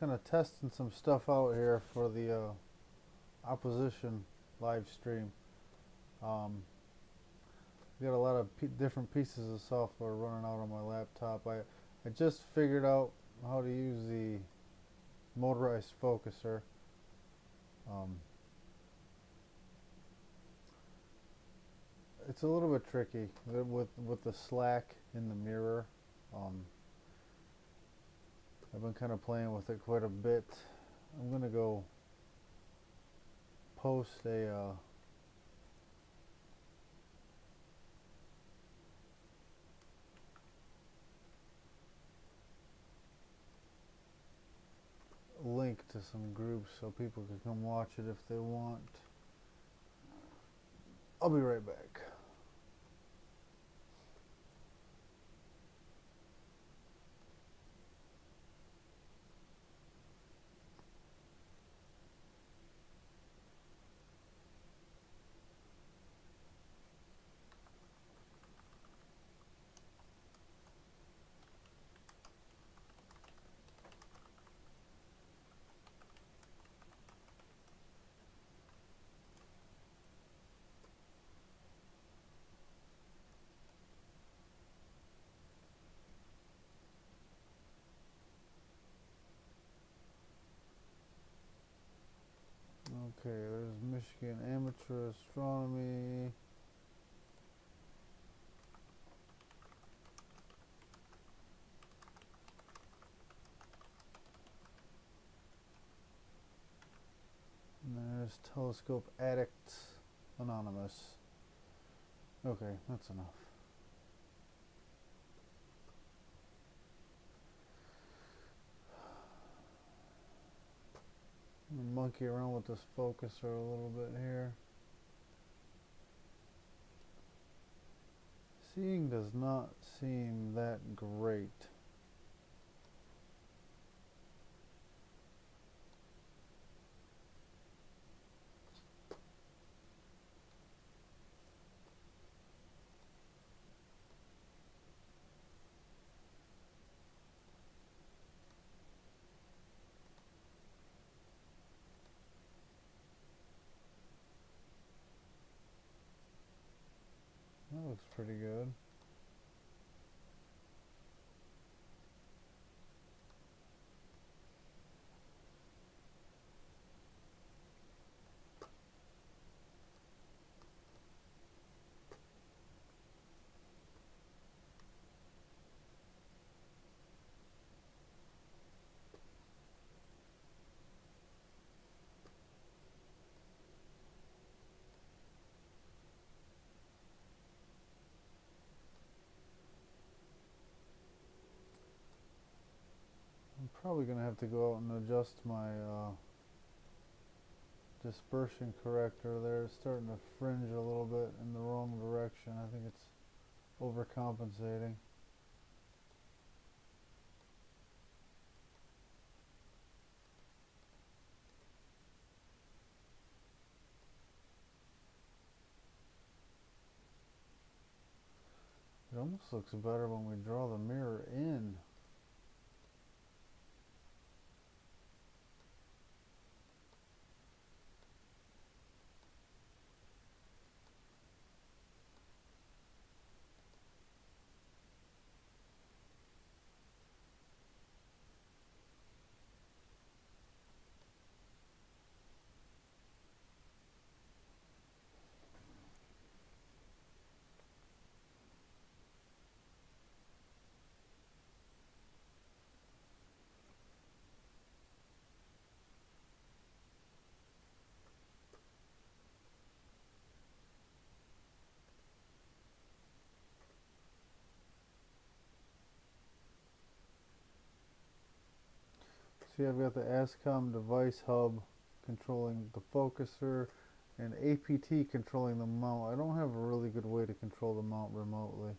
kind of testing some stuff out here for the opposition live stream. Um, got a lot of different pieces of software running out on my laptop. I just figured out how to use the motorized focuser. Um, it's a little bit tricky with the slack in the mirror. Um, I've been kind of playing with it quite a bit. I'm gonna go post a link to some groups so people can come watch it if they want. I'll be right back. Okay, there's Michigan Amateur Astronomy. And there's Telescope Addict Anonymous. Okay, that's enough. I'm gonna monkey around with this focuser a little bit here. Seeing does not seem that great. That looks pretty good. I'm probably gonna have to go out and adjust my dispersion corrector there. It's starting to fringe a little bit in the wrong direction. I think it's overcompensating. It almost looks better when we draw the mirror in. See, I've got the ASCOM device hub controlling the focuser and APT controlling the mount. I don't have a really good way to control the mount remotely.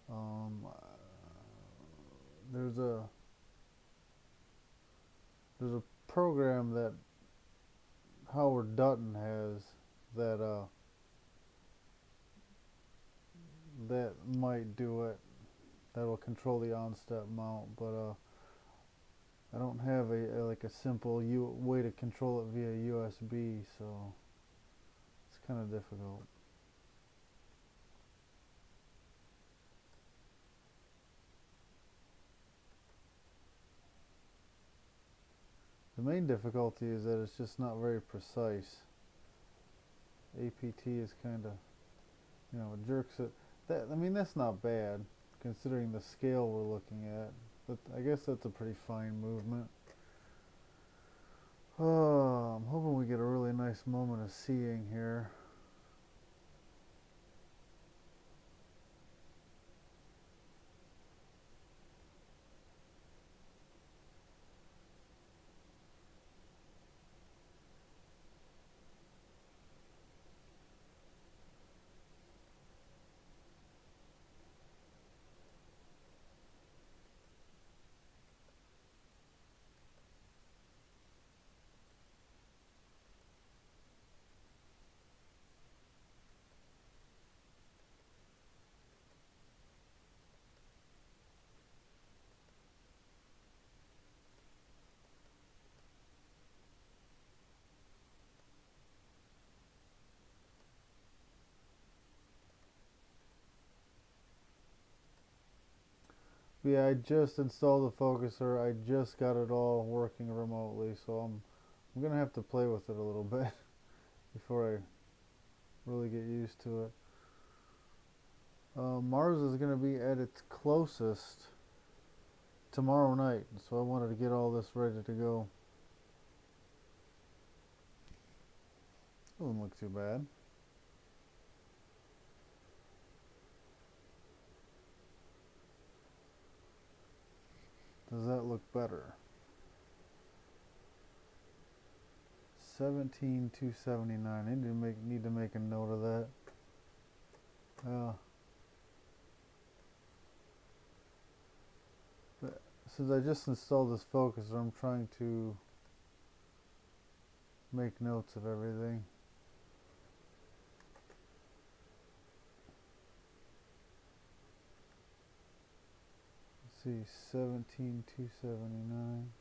Um, there's a program that Howard Dutton has that that might do it. that will control the on-step mount, but I don't have like a simple way to control it via USB, so it's kind of difficult. The main difficulty is that it's just not very precise. APT is kind of, it jerks it. I mean, that's not bad considering the scale we're looking at. But I guess that's a pretty fine movement. Oh, I'm hoping we get a really nice moment of seeing here. Yeah, I just installed the focuser. I just got it all working remotely, so I'm gonna have to play with it a little bit before I really get used to it. Mars is gonna be at its closest tomorrow night, so I wanted to get all this ready to go. Doesn't look too bad. Does that look better? 17,279. I need to make a note of that. But since I just installed this focuser, I'm trying to make notes of everything. Let's see, 17,279.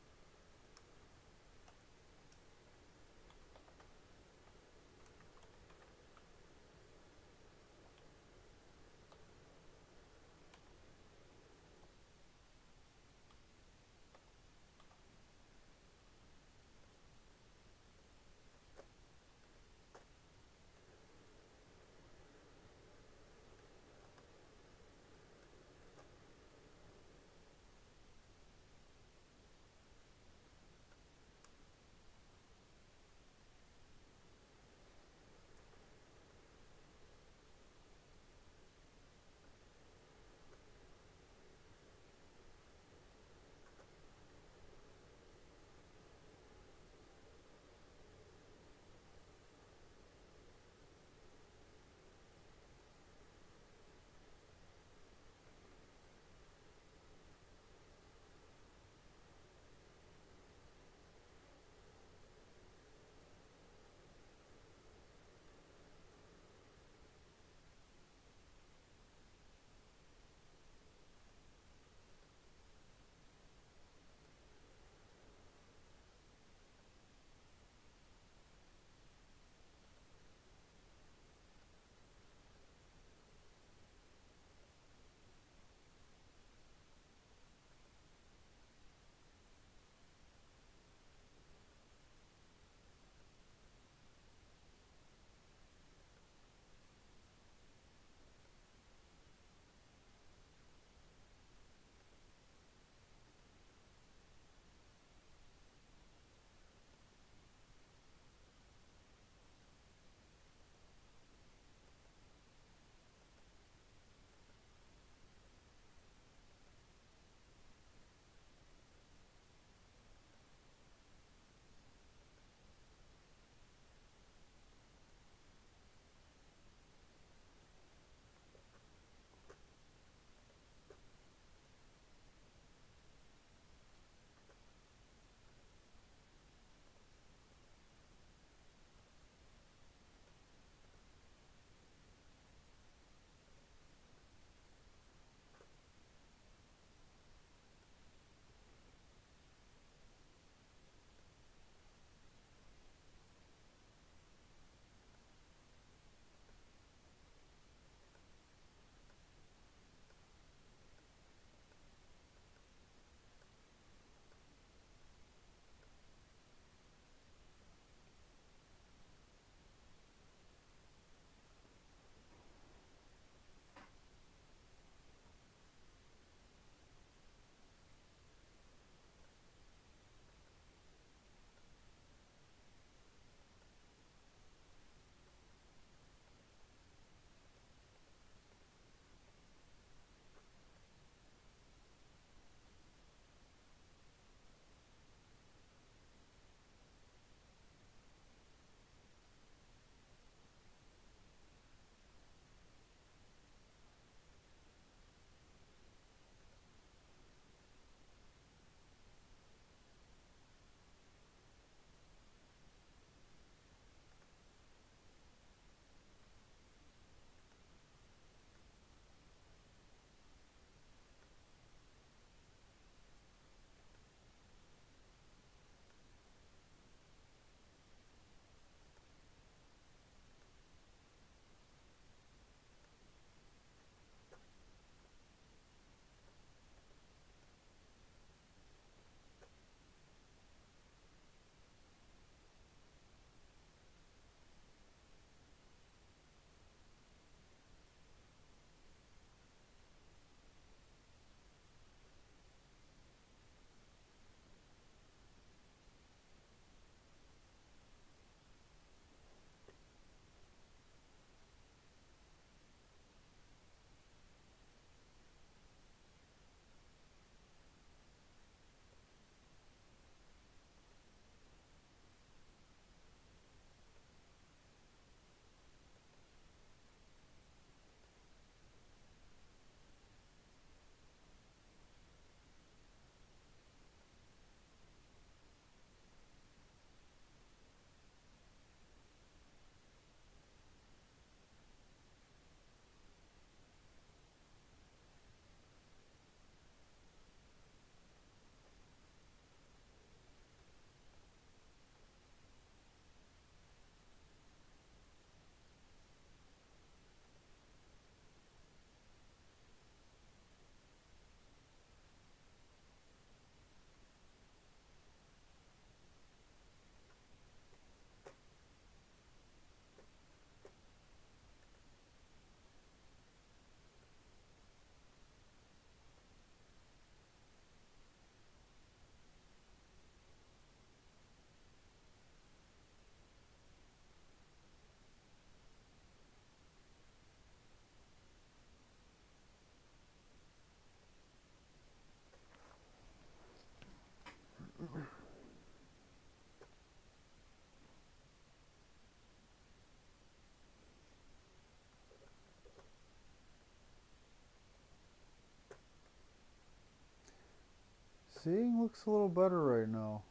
Seeing looks a little better right now.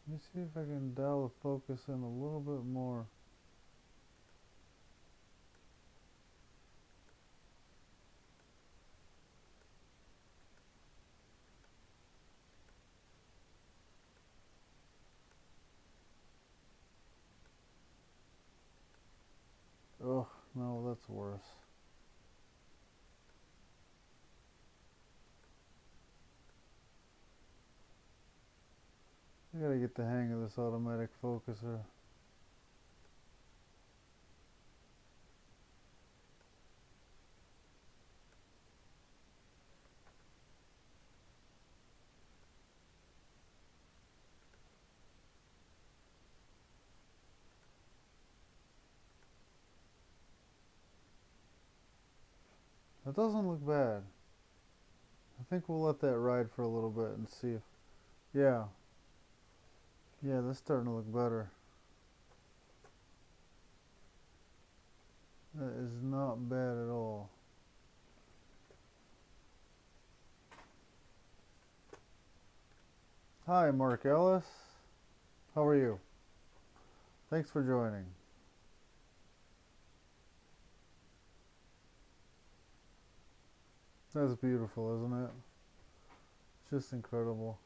Let me see if I can dial the focus in a little bit more. Oh, no, that's worse. I gotta get the hang of this automatic focuser. That doesn't look bad. I think we'll let that ride for a little bit and see if... Yeah. Yeah, that's starting to look better. That is not bad at all. Hi, Mark Ellis. How are you? Thanks for joining. That's beautiful, isn't it? It's just incredible.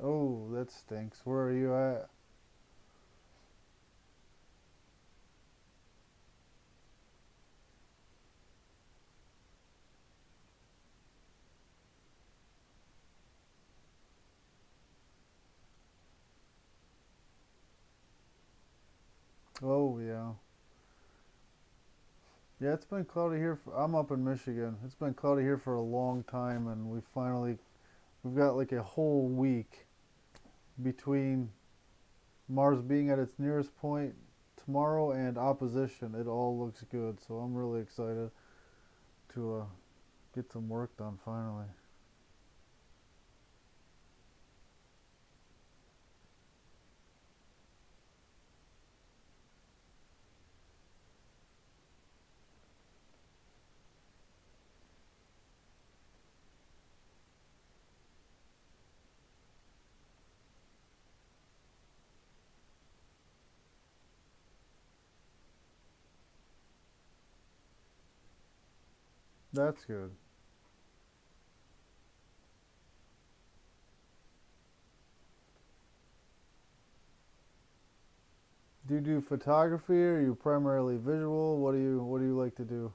Oh, that stinks. Where are you at? Oh, yeah. Yeah, it's been cloudy here. I'm up in Michigan. It's been cloudy here for a long time, and we've got like a whole week between Mars being at its nearest point tomorrow and opposition. It all looks good, so I'm really excited to get some work done finally. That's good. Do you do photography, or are you primarily visual? What do you like to do?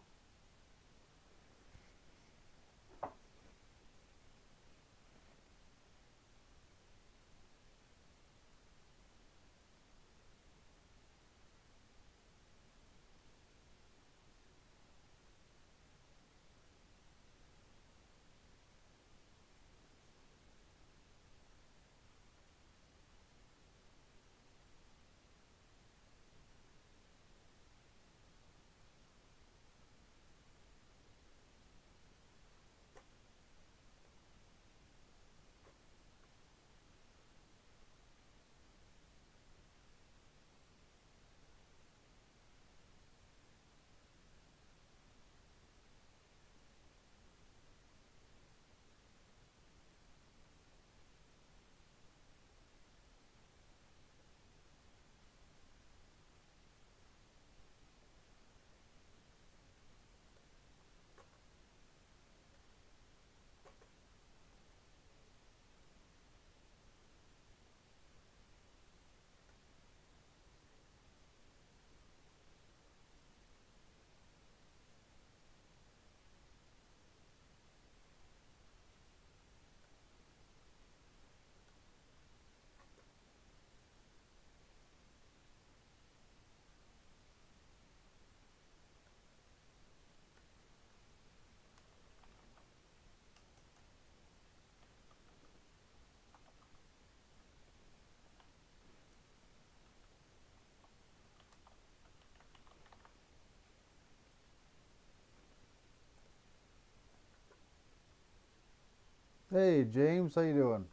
Hey James, how you doing?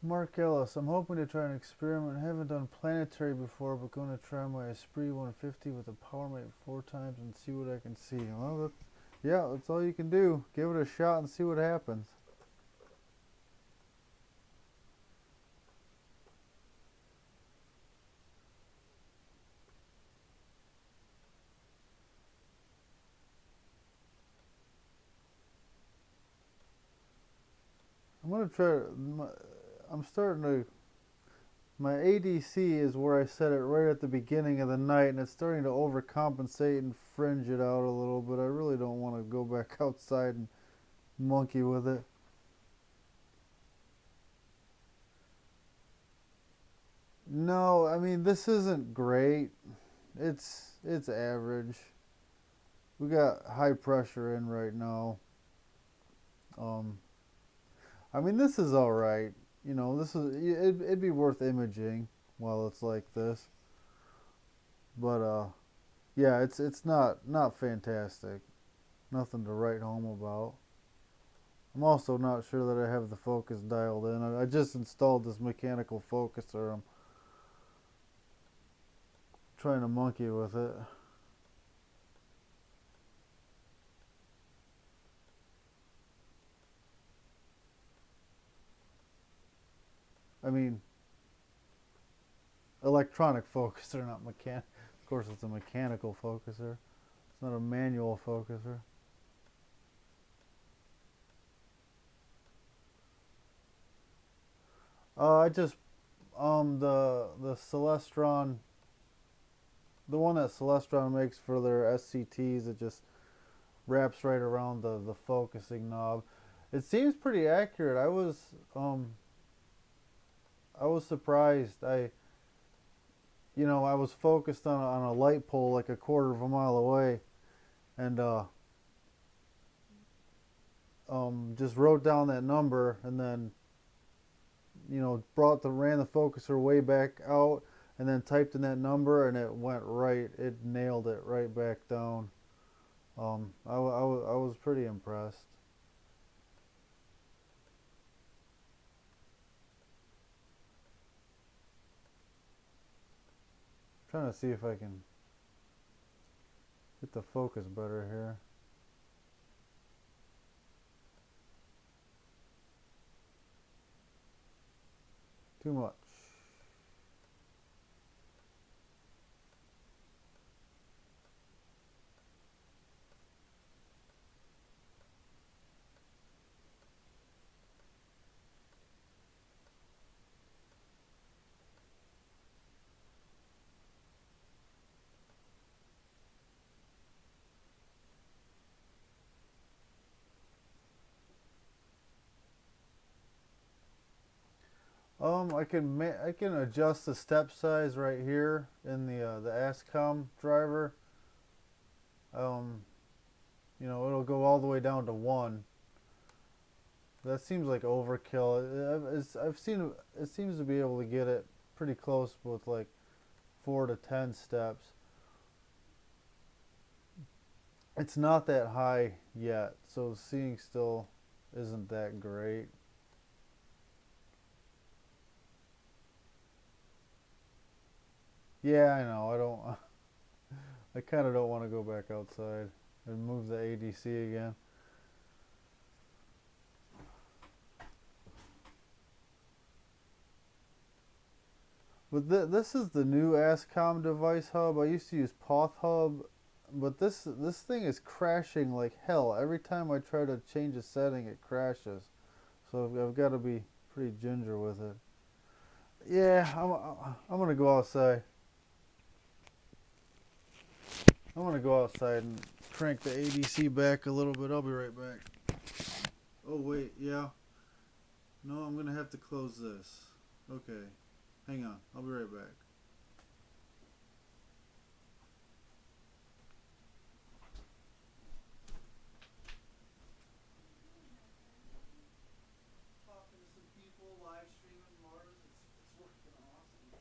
Mark Ellis. I'm hoping to try an experiment. I haven't done planetary before, but going to try my Esprit 150 with a PowerMate 4 times and see what I can see. Well, yeah, that's all you can do. Give it a shot and see what happens. I'm gonna try. I'm starting to. My ADC is where I set it right at the beginning of the night, and it's starting to overcompensate and fringe it out a little. But I really don't want to go back outside and monkey with it. No, I mean this isn't great. It's average. We got high pressure in right now. Um, I mean this is all right. You know, it'd be worth imaging while it's like this. But yeah, it's not fantastic. Nothing to write home about. I'm also not sure that I have the focus dialed in. I just installed this mechanical focuser. I'm trying to monkey with it. I mean, electronic focuser, not mechanical. Of course, it's a mechanical focuser. It's not a manual focuser. I just the Celestron, the one that Celestron makes for their SCTs, it just wraps right around the focusing knob. It seems pretty accurate. I was surprised. I was focused on a light pole like a quarter of a mile away, and just wrote down that number, and then ran the focuser way back out, and then typed in that number, and it went right. It nailed it right back down. I was pretty impressed. Trying to see if I can get the focus better here. Too much. I can adjust the step size right here in the ASCOM driver. Um, it'll go all the way down to 1. That seems like overkill. I've seen it seems to be able to get it pretty close with like 4 to 10 steps. It's not that high yet, so seeing still isn't that great. Yeah, I know. I don't. I kind of don't want to go back outside and move the ADC again. But this is the new ASCOM device hub. I used to use Poth Hub, but this thing is crashing like hell. Every time I try to change a setting, it crashes. So I've got to be pretty ginger with it. Yeah, I'm gonna go outside. I'm gonna go outside and crank the ADC back a little bit. I'll be right back. Oh wait, yeah. No, I'm gonna have to close this. Okay, hang on. I'll be right back. Talking to some people, live streaming Mars. It's working awesome.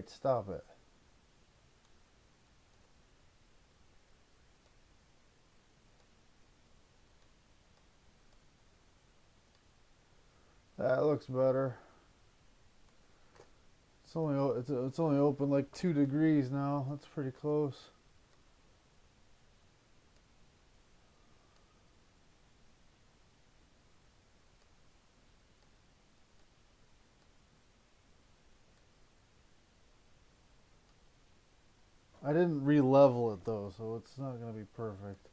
Alright, stop it. That looks better. It's only open like 2 degrees now. That's pretty close. I didn't re-level it though, so it's not gonna be perfect.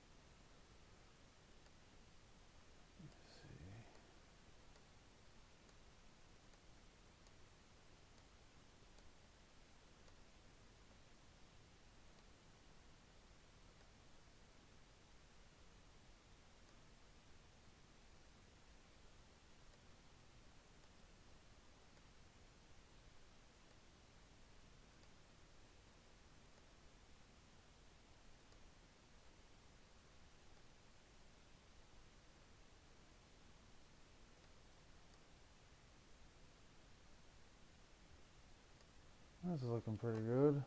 This is looking pretty good.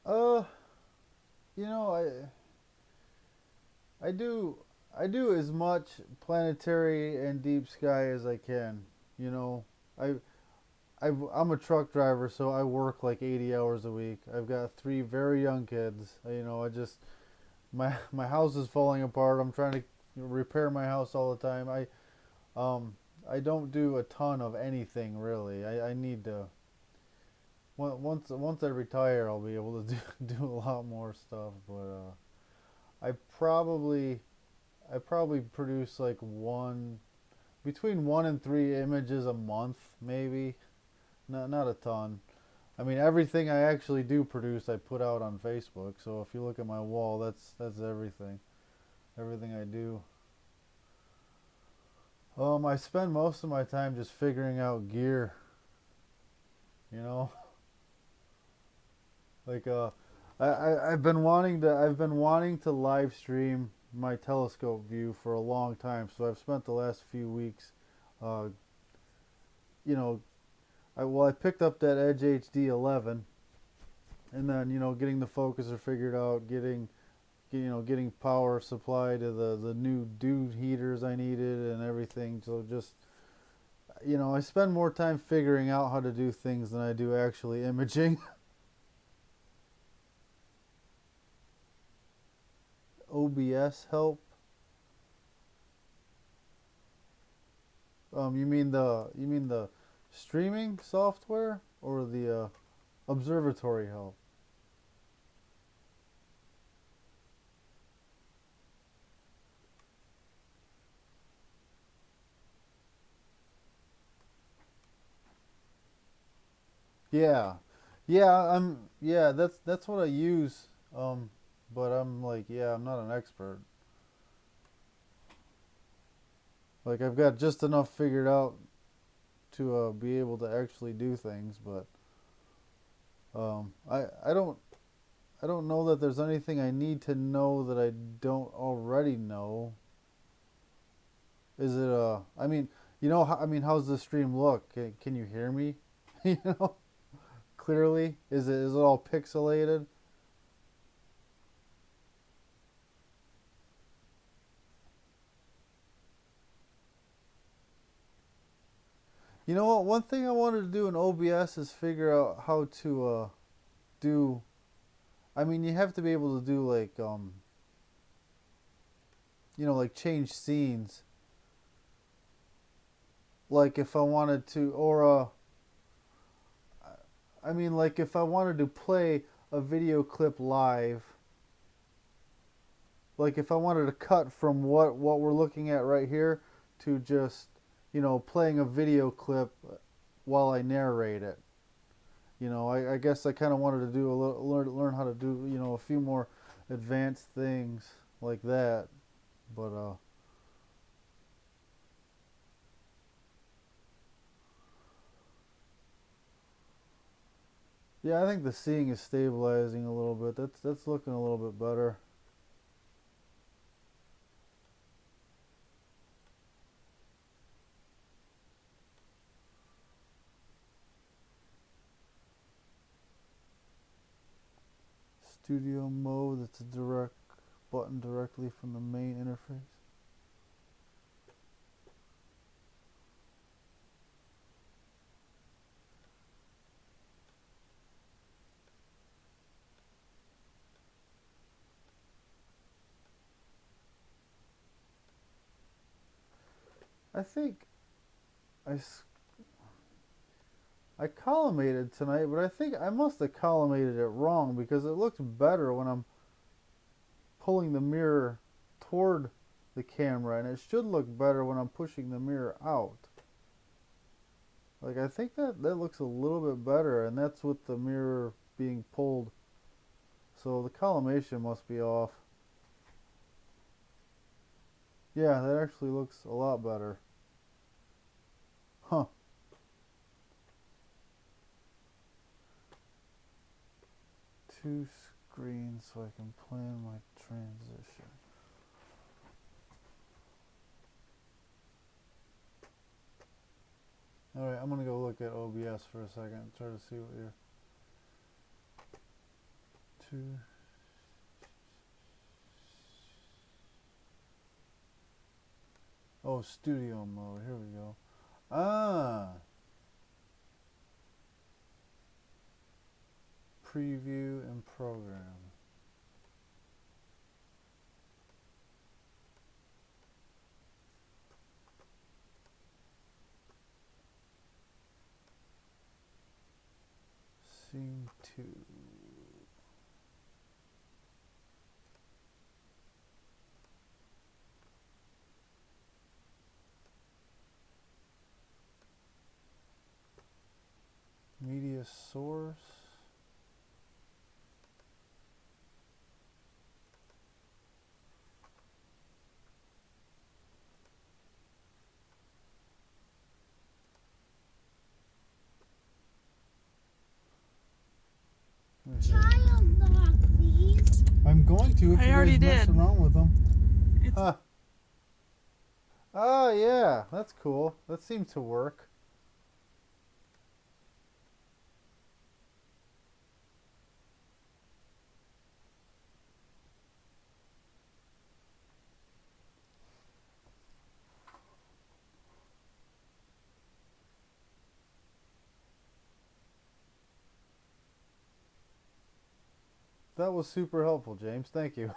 Uh, you know, I do as much planetary and deep sky as I can. You know, I I'm a truck driver, so I work like 80 hours a week. I've got 3 very young kids. You know, I just my house is falling apart. I'm trying to repair my house all the time. I don't do a ton of anything really. I need to once I retire, I'll be able to do a lot more stuff. But I probably I probably produce like between 1 and 3 images a month, maybe. Not a ton. I mean, everything I actually do produce, I put out on Facebook. So if you look at my wall, that's everything. Everything I do. I spend most of my time just figuring out gear. You know, like I've been wanting to live stream my telescope view for a long time. So I've spent the last few weeks, uh, you know, I picked up that Edge HD 11, and then getting the focuser figured out, getting power supply to the new dew heaters I needed and everything. So just I spend more time figuring out how to do things than I do actually imaging. OBS help? You mean the streaming software or the observatory help? Yeah, yeah. That's what I use. But I'm like, yeah, I'm not an expert. Like I've got just enough figured out to be able to actually do things, but I don't know that there's anything I need to know that I don't already know. Is it I mean, I mean, how's the stream look? Can you hear me? you know, clearly. Is it all pixelated? You know what? One thing I wanted to do in OBS is figure out how to do. I mean, you have to be able to do like like change scenes. Like if I wanted to, or I mean, like if I wanted to play a video clip live, like if I wanted to cut from what we're looking at right here to just playing a video clip while I narrate it. I guess I kind of wanted to do a little, learn how to do, a few more advanced things like that. But yeah, I think the seeing is stabilizing a little bit. That's looking a little bit better. Studio mode, that's a direct button directly from the main interface. I think I I collimated tonight, but I think I must have collimated it wrong because it looks better when I'm pulling the mirror toward the camera, and it should look better when I'm pushing the mirror out. Like, I think that looks a little bit better, and that's with the mirror being pulled. So the collimation must be off. Yeah, that actually looks a lot better. Huh. Two screens so I can plan my transition. Alright, I'm gonna go look at OBS for a second and try to see what you're... Two... Oh, studio mode, here we go. Ah! Preview and program. Scene 2. Media source. Child lock, please. I'm going to if I you already guys mess did. around with them. It's Huh. Oh, yeah, that's cool. That seemed to work. That was super helpful, James. Thank you.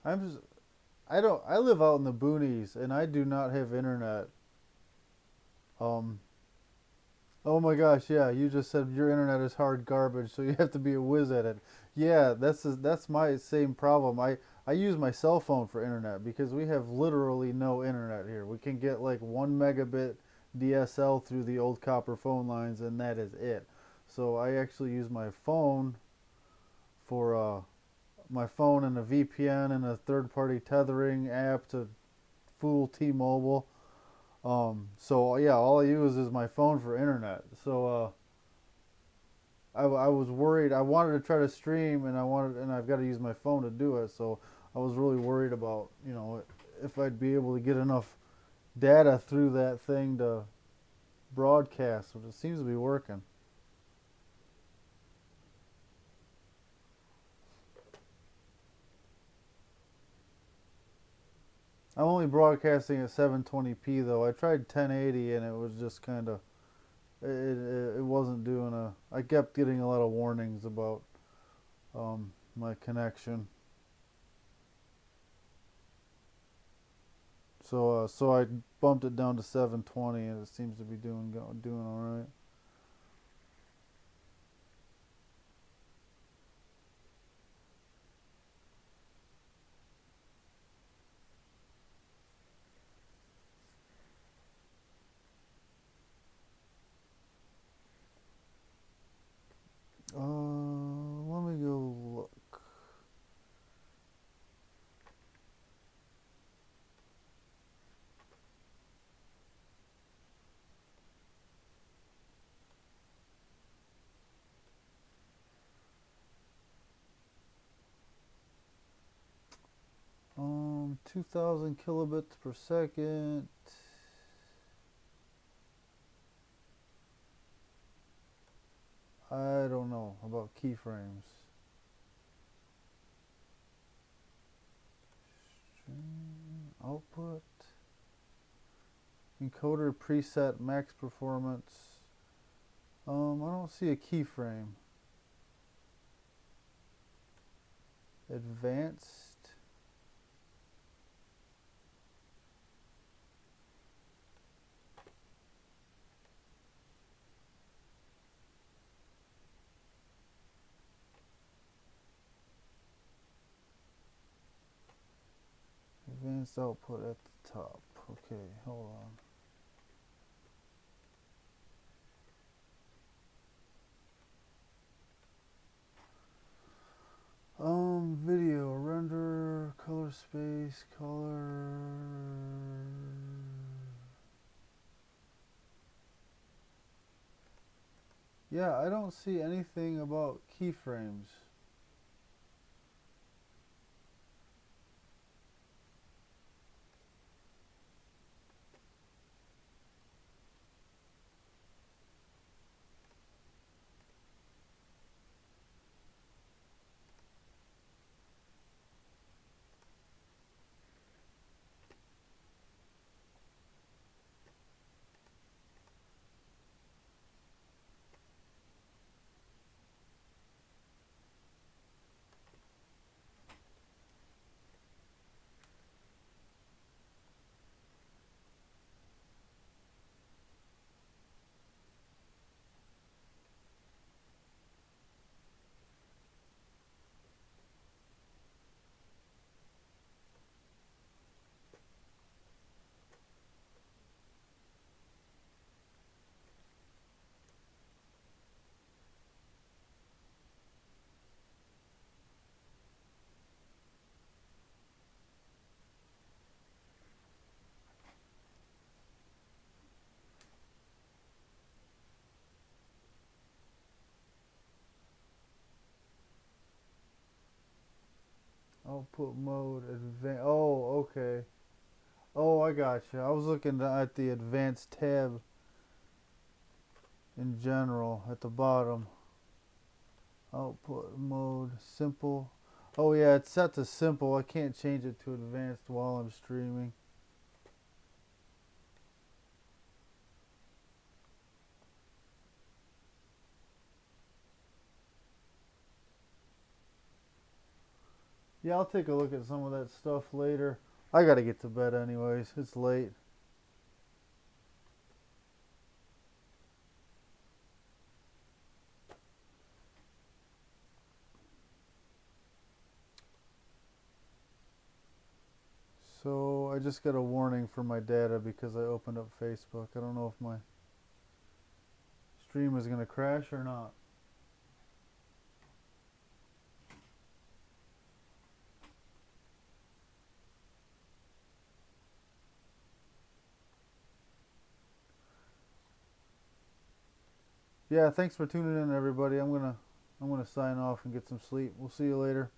I'm just, I live out in the boonies and I do not have internet. Um, oh my gosh, yeah, you just said your internet is hard garbage, so you have to be a whiz at it. Yeah, that's my same problem. I use my cell phone for internet because we have literally no internet here. We can get like 1 megabit DSL through the old copper phone lines, and that is it. So I actually use my phone for my phone and a VPN and a third-party tethering app to fool T-Mobile. So yeah, all I use is my phone for internet. So I was worried. I wanted to try to stream, and I've got to use my phone to do it. So I was really worried about, if I'd be able to get enough data through that thing to broadcast, which it seems to be working. I'm only broadcasting at 720p though. I tried 1080 and it was just kind of it wasn't doing a. I kept getting a lot of warnings about my connection. So I bumped it down to 720, and it seems to be doing all right. Let me go look. Um, 2,000 kilobits per second. I don't know about keyframes. Stream output. Encoder preset max performance. I don't see a keyframe. Advanced. Advanced output at the top. Okay, hold on. Video render, color space, color. Yeah, I don't see anything about keyframes. Output mode, advanced. Oh, okay. Oh, I got you. I was looking at the advanced tab in general at the bottom. Output mode, simple. Oh yeah, it's set to simple. I can't change it to advanced while I'm streaming. Yeah, I'll take a look at some of that stuff later. I gotta get to bed anyways. It's late. So I just got a warning for my data because I opened up Facebook. I don't know if my stream is gonna crash or not. Yeah, thanks for tuning in, everybody. I'm gonna sign off and get some sleep. We'll see you later.